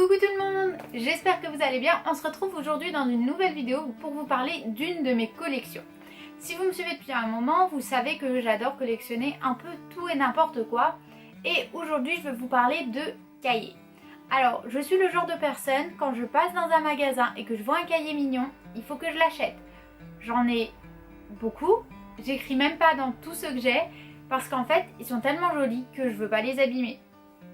Coucou tout le monde, j'espère que vous allez bien. On se retrouve aujourd'hui dans une nouvelle vidéo pour vous parler d'une de mes collections. Si vous me suivez depuis un moment, vous savez que j'adore collectionner un peu tout et n'importe quoi. Et aujourd'hui, je vais vous parler de cahiers. Alors, je suis le genre de personne, quand je passe dans un magasin et que je vois un cahier mignon, il faut que je l'achète. J'en ai beaucoup, j'écris même pas dans tout ce que j'ai, parce qu'en fait, ils sont tellement jolis que je veux pas les abîmer.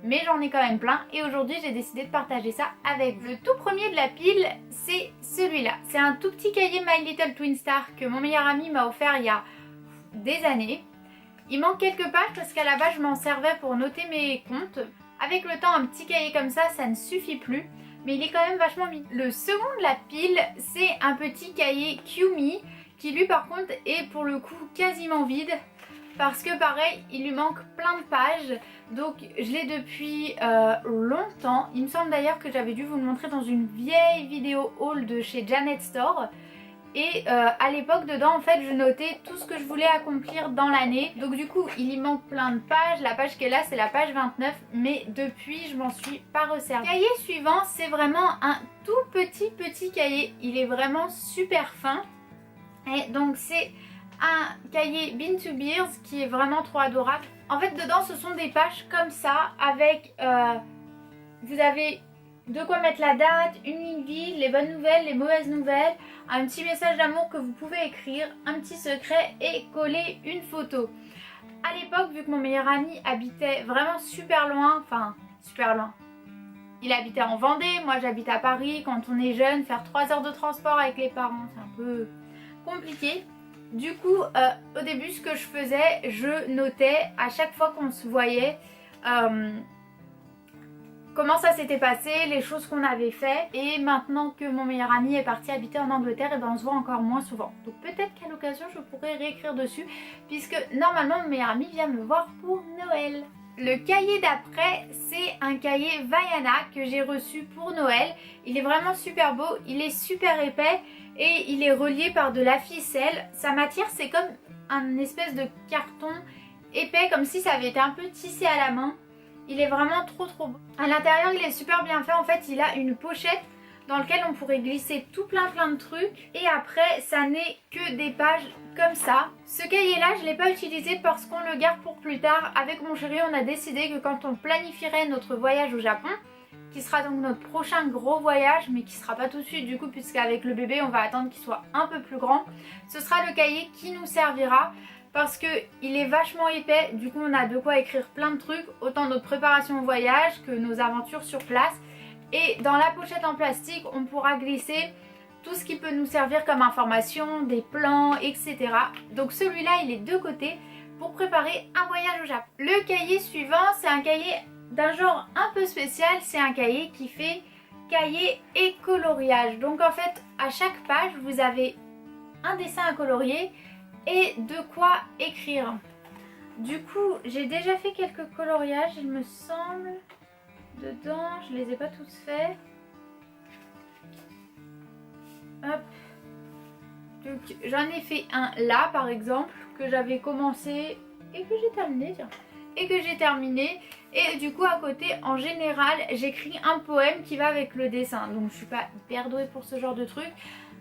Mais j'en ai quand même plein et aujourd'hui j'ai décidé de partager ça avec vous. Le tout premier de la pile, c'est celui-là. C'est un tout petit cahier My Little Twin Star que mon meilleur ami m'a offert il y a des années. Il manque quelques pages parce qu'à la base je m'en servais pour noter mes comptes. Avec le temps, un petit cahier comme ça ne suffit plus, mais il est quand même vachement mignon. Le second de la pile, c'est un petit cahier QMe qui lui par contre est pour le coup quasiment vide. Parce que pareil, il lui manque plein de pages, donc je l'ai depuis longtemps. Il me semble d'ailleurs que j'avais dû vous le montrer dans une vieille vidéo haul de chez Janet Store. Et à l'époque dedans en fait je notais tout ce que je voulais accomplir dans l'année. Donc du coup il y manque plein de pages, la page qui est là c'est la page 29, mais depuis je m'en suis pas resservie. Le cahier suivant c'est vraiment un tout petit cahier, il est vraiment super fin. Et donc c'est un cahier Bean to Beers qui est vraiment trop adorable. En fait dedans ce sont des pages comme ça avec vous avez de quoi mettre la date, une ligne vide, les bonnes nouvelles, les mauvaises nouvelles, un petit message d'amour que vous pouvez écrire, un petit secret et coller une photo. À l'époque, vu que mon meilleur ami habitait vraiment super loin, il habitait en Vendée, moi j'habite à Paris. Quand on est jeune, faire 3 heures de transport avec les parents c'est un peu compliqué. Du coup, au début, ce que je faisais, je notais à chaque fois qu'on se voyait comment ça s'était passé, les choses qu'on avait fait. Et maintenant que mon meilleur ami est parti habiter en Angleterre, et ben on se voit encore moins souvent. Donc peut-être qu'à l'occasion, je pourrais réécrire dessus, puisque normalement mon meilleur ami vient me voir pour Noël. Le cahier d'après, c'est un cahier Vaiana que j'ai reçu pour Noël. Il est vraiment super beau, il est super épais et il est relié par de la ficelle. Sa matière, c'est comme un espèce de carton épais, comme si ça avait été un peu tissé à la main. Il est vraiment trop beau. À l'intérieur, il est super bien fait. En fait, il a une pochette dans laquelle on pourrait glisser tout plein de trucs. Et après, ça n'est que des pages comme ça. Ce cahier-là, je ne l'ai pas utilisé parce qu'on le garde pour plus tard. Avec mon chéri, on a décidé que quand on planifierait notre voyage au Japon, qui sera donc notre prochain gros voyage, mais qui sera pas tout de suite du coup, puisqu'avec le bébé, on va attendre qu'il soit un peu plus grand. Ce sera le cahier qui nous servira. Parce qu'il est vachement épais, du coup on a de quoi écrire plein de trucs, autant notre préparation au voyage que nos aventures sur place. Et dans la pochette en plastique, on pourra glisser tout ce qui peut nous servir comme information, des plans, etc. Donc celui-là, il est de côté pour préparer un voyage au Japon. Le cahier suivant, c'est un cahier d'un genre un peu spécial, c'est un cahier qui fait cahier et coloriage. Donc en fait, à chaque page, vous avez un dessin à colorier et de quoi écrire. Du coup, j'ai déjà fait quelques coloriages, il me semble. Dedans, je les ai pas tous faits. Hop. Donc, j'en ai fait un là, par exemple, que j'avais commencé et que j'ai terminé, tiens. Et que j'ai terminé. Et du coup, à côté, en général, j'écris un poème qui va avec le dessin. Donc, je suis pas hyper douée pour ce genre de truc.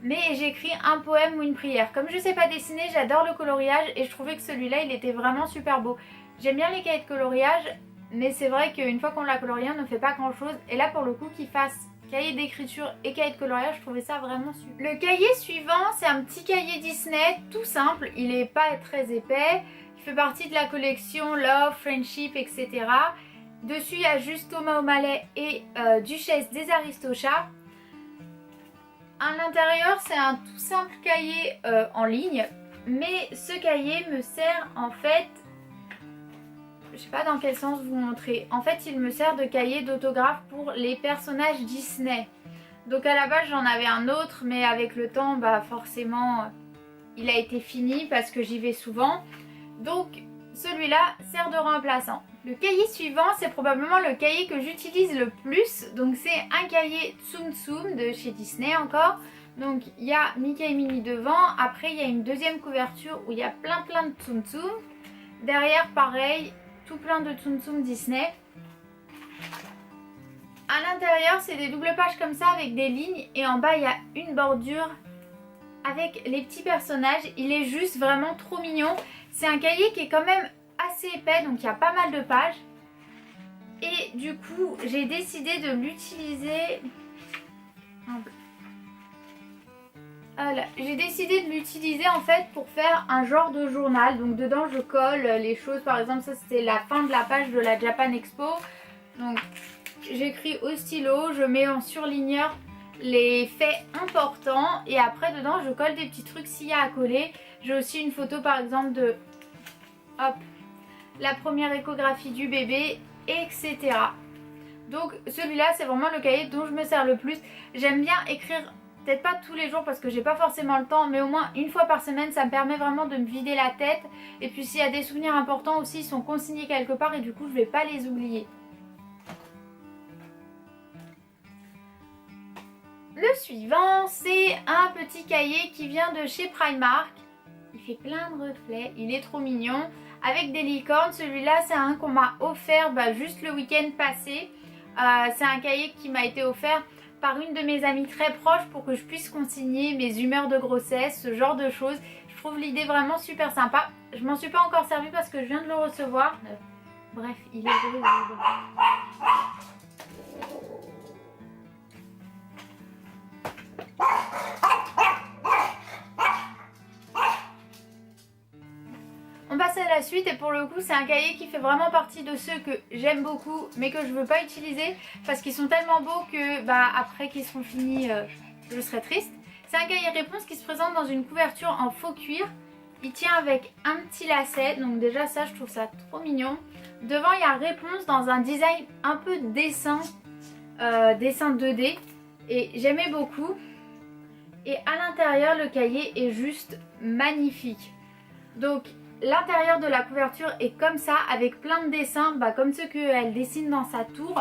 Mais j'écris un poème ou une prière. Comme je sais pas dessiner, j'adore le coloriage et je trouvais que celui-là, il était vraiment super beau. J'aime bien les cahiers de coloriage, mais c'est vrai qu'une fois qu'on l'a colorié, on ne fait pas grand-chose. Et là, pour le coup, qu'il fasse cahier d'écriture et cahier de coloriage, je trouvais ça vraiment super. Le cahier suivant, c'est un petit cahier Disney, tout simple. Il est pas très épais. Il fait partie de la collection Love, Friendship, etc. Dessus, il y a juste Thomas O'Malley et Duchesse des Aristochats. À l'intérieur, c'est un tout simple cahier en ligne, mais ce cahier me sert en fait, je sais pas dans quel sens vous montrer, en fait il me sert de cahier d'autographe pour les personnages Disney. Donc à la base j'en avais un autre, mais avec le temps, bah forcément il a été fini parce que j'y vais souvent. Donc celui-là sert de remplaçant. Le cahier suivant, c'est probablement le cahier que j'utilise le plus. Donc c'est un cahier Tsum Tsum de chez Disney encore. Donc il y a Mickey et Minnie devant. Après il y a une deuxième couverture où il y a plein de Tsum Tsum. Derrière pareil, tout plein de Tsum Tsum Disney. À l'intérieur, c'est des doubles pages comme ça avec des lignes et en bas, il y a une bordure avec les petits personnages. Il est juste vraiment trop mignon. C'est un cahier qui est quand même assez épais, donc il y a pas mal de pages. Et du coup, j'ai décidé de l'utiliser. Voilà. J'ai décidé de l'utiliser en fait pour faire un genre de journal. Donc dedans, je colle les choses. Par exemple, ça c'était la fin de la page de la Japan Expo. Donc j'écris au stylo, je mets en surligneur les faits importants et après dedans je colle des petits trucs s'il y a à coller. J'ai aussi une photo par exemple de hop, la première échographie du bébé, etc. Donc celui-là c'est vraiment le cahier dont je me sers le plus. J'aime bien écrire, peut-être pas tous les jours parce que j'ai pas forcément le temps, mais au moins une fois par semaine. Ça me permet vraiment de me vider la tête. Et puis s'il y a des souvenirs importants aussi, ils sont consignés quelque part et du coup je vais pas les oublier. Le suivant, c'est un petit cahier qui vient de chez Primark. Il fait plein de reflets, il est trop mignon. Avec des licornes, celui-là c'est un qu'on m'a offert juste le week-end passé. C'est un cahier qui m'a été offert par une de mes amies très proches pour que je puisse consigner mes humeurs de grossesse, ce genre de choses. Je trouve l'idée vraiment super sympa. Je m'en suis pas encore servi parce que je viens de le recevoir. Bref, il est gros. On passe à la suite et pour le coup c'est un cahier qui fait vraiment partie de ceux que j'aime beaucoup mais que je veux pas utiliser parce qu'ils sont tellement beaux que après qu'ils seront finis je serai triste. C'est un cahier réponse qui se présente dans une couverture en faux cuir. Il tient avec un petit lacet, donc déjà ça je trouve ça trop mignon. Devant il y a réponse dans un design un peu dessin 2D et j'aimais beaucoup. Et à l'intérieur le cahier est juste magnifique. Donc l'intérieur de la couverture est comme ça avec plein de dessins comme ceux qu'elle dessine dans sa tour.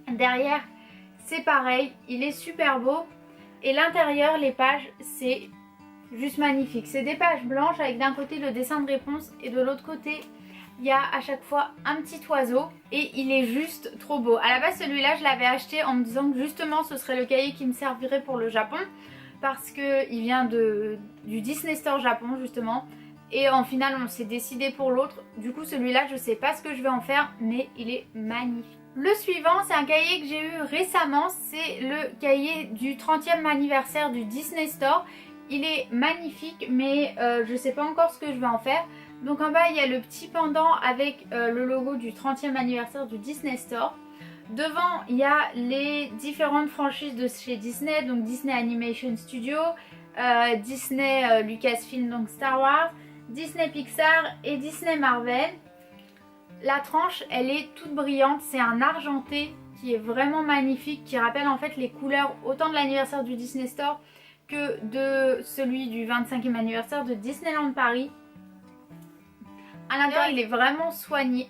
Derrière c'est pareil, il est super beau. Et l'intérieur, les pages, c'est juste magnifique. C'est des pages blanches avec d'un côté le dessin de réponse et de l'autre côté il y a à chaque fois un petit oiseau et il est juste trop beau. À la base celui-là je l'avais acheté en me disant que justement ce serait le cahier qui me servirait pour le Japon parce qu'il vient du Disney Store Japon justement. Et en final on s'est décidé pour l'autre. Du coup celui-là je sais pas ce que je vais en faire mais il est magnifique. Le suivant c'est un cahier que j'ai eu récemment. C'est le cahier du 30e anniversaire du Disney Store. Il est magnifique mais je sais pas encore ce que je vais en faire. Donc en bas il y a le petit pendant avec le logo du 30e anniversaire du Disney Store. Devant il y a les différentes franchises de chez Disney. Donc Disney Animation Studio, Disney Lucasfilm donc Star Wars, Disney Pixar et Disney Marvel. La tranche elle est toute brillante, c'est un argenté qui est vraiment magnifique, qui rappelle en fait les couleurs autant de l'anniversaire du Disney Store que de celui du 25e anniversaire de Disneyland Paris. À l'intérieur il est vraiment soigné.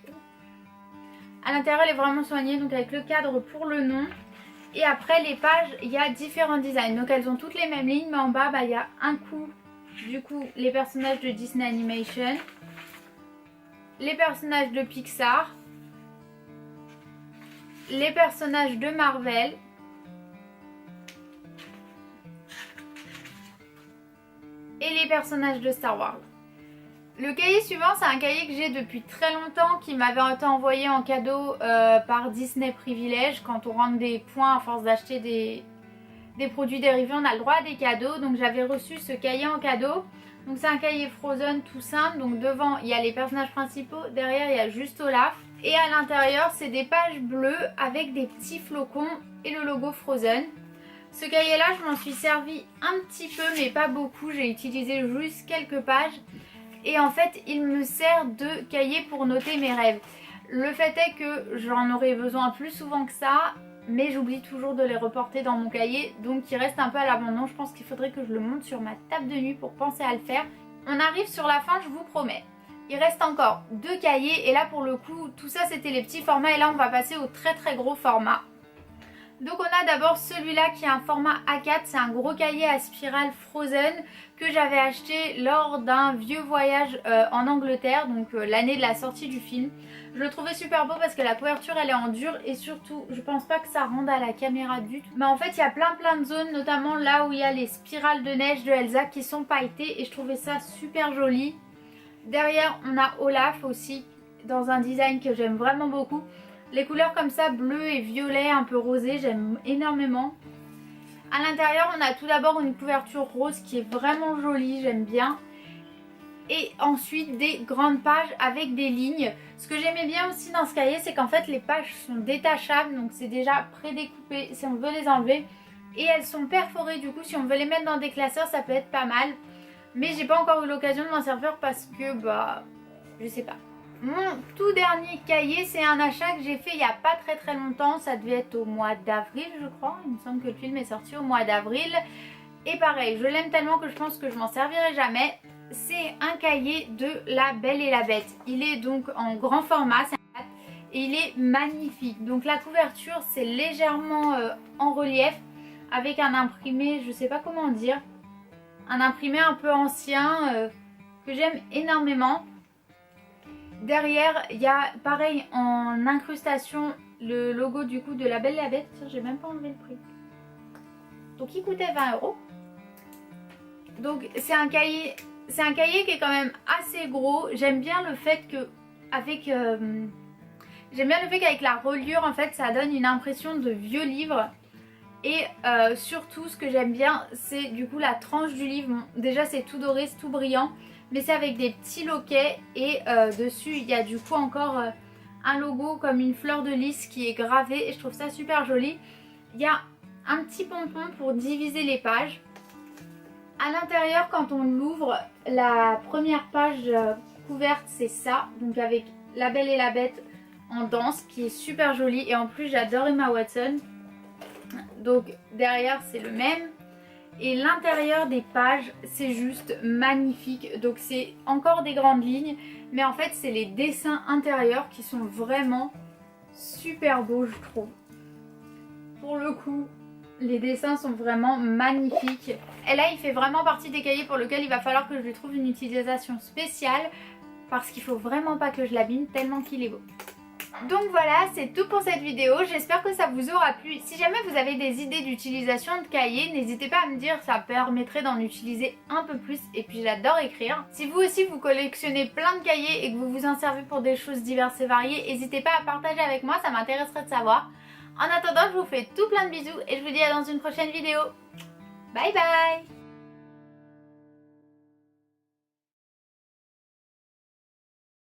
À l'intérieur il est vraiment soigné donc avec le cadre pour le nom. Et après les pages il y a différents designs. Donc elles ont toutes les mêmes lignes mais en bas il y a un coup. Du coup les personnages de Disney Animation, les personnages de Pixar, les personnages de Marvel, et les personnages de Star Wars. Le cahier suivant c'est un cahier que j'ai depuis très longtemps qui m'avait été envoyé en cadeau par Disney Privilège. Quand on rentre des points à force d'acheter des produits dérivés on a le droit à des cadeaux. Donc j'avais reçu ce cahier en cadeau. Donc c'est un cahier Frozen tout simple. Donc devant il y a les personnages principaux, derrière il y a juste Olaf. Et à l'intérieur c'est des pages bleues avec des petits flocons et le logo Frozen. Ce cahier là je m'en suis servi un petit peu mais pas beaucoup. J'ai utilisé juste quelques pages. Et en fait il me sert de cahier pour noter mes rêves. Le fait est que j'en aurais besoin plus souvent que ça. Mais j'oublie toujours de les reporter dans mon cahier. Donc il reste un peu à l'abandon. Je pense qu'il faudrait que je le monte sur ma table de nuit pour penser à le faire. On arrive sur la fin, je vous promets. Il reste encore 2 cahiers. Et là pour le coup tout ça c'était les petits formats. Et là on va passer au très très gros format. Donc on a d'abord celui-là qui est un format A4, c'est un gros cahier à spirale Frozen que j'avais acheté lors d'un vieux voyage en Angleterre, donc l'année de la sortie du film. Je le trouvais super beau parce que la couverture elle est en dur et surtout je pense pas que ça rende à la caméra du tout. Mais en fait il y a plein de zones, notamment là où il y a les spirales de neige de Elsa qui sont pailletées et je trouvais ça super joli. Derrière on a Olaf aussi dans un design que j'aime vraiment beaucoup. Les couleurs comme ça, bleu et violet, un peu rosé, j'aime énormément. À l'intérieur, on a tout d'abord une couverture rose qui est vraiment jolie, j'aime bien. Et ensuite, des grandes pages avec des lignes. Ce que j'aimais bien aussi dans ce cahier, c'est qu'en fait, les pages sont détachables. Donc, c'est déjà prédécoupé si on veut les enlever. Et elles sont perforées, du coup, si on veut les mettre dans des classeurs, ça peut être pas mal. Mais j'ai pas encore eu l'occasion de m'en servir parce que, je sais pas. Mon tout dernier cahier, c'est un achat que j'ai fait il n'y a pas très longtemps. Ça devait être au mois d'avril, je crois. Il me semble que le film est sorti au mois d'avril. Et pareil, je l'aime tellement que je pense que je m'en servirai jamais. C'est un cahier de La Belle et la Bête. Il est donc en grand format et il est magnifique. Donc la couverture, c'est légèrement en relief avec un imprimé, je sais pas comment dire. Un imprimé un peu ancien que j'aime énormément. Derrière, il y a pareil en incrustation le logo du coup de La Belle et la Bête. J'ai même pas enlevé le prix. Donc il coûtait 20 €. Donc c'est un cahier qui est quand même assez gros. J'aime bien le fait que qu'avec la reliure en fait ça donne une impression de vieux livre. Et surtout ce que j'aime bien c'est du coup la tranche du livre. Bon, déjà c'est tout doré, c'est tout brillant. Mais c'est avec des petits loquets et dessus il y a du coup encore un logo comme une fleur de lys qui est gravé et je trouve ça super joli. Il y a un petit pompon pour diviser les pages. À l'intérieur quand on l'ouvre, la première page couverte c'est ça, donc avec La Belle et la Bête en danse qui est super jolie et en plus j'adore Emma Watson. Donc derrière c'est le même. Et l'intérieur des pages c'est juste magnifique. Donc c'est encore des grandes lignes mais en fait c'est les dessins intérieurs qui sont vraiment super beaux je trouve. Pour le coup les dessins sont vraiment magnifiques. Et là il fait vraiment partie des cahiers pour lesquels il va falloir que je lui trouve une utilisation spéciale parce qu'il faut vraiment pas que je l'abîme tellement qu'il est beau. Donc voilà, c'est tout pour cette vidéo, j'espère que ça vous aura plu. Si jamais vous avez des idées d'utilisation de cahiers, n'hésitez pas à me dire, ça permettrait d'en utiliser un peu plus et puis j'adore écrire. Si vous aussi vous collectionnez plein de cahiers et que vous vous en servez pour des choses diverses et variées, n'hésitez pas à partager avec moi, ça m'intéresserait de savoir. En attendant, je vous fais tout plein de bisous et je vous dis à dans une prochaine vidéo. Bye bye!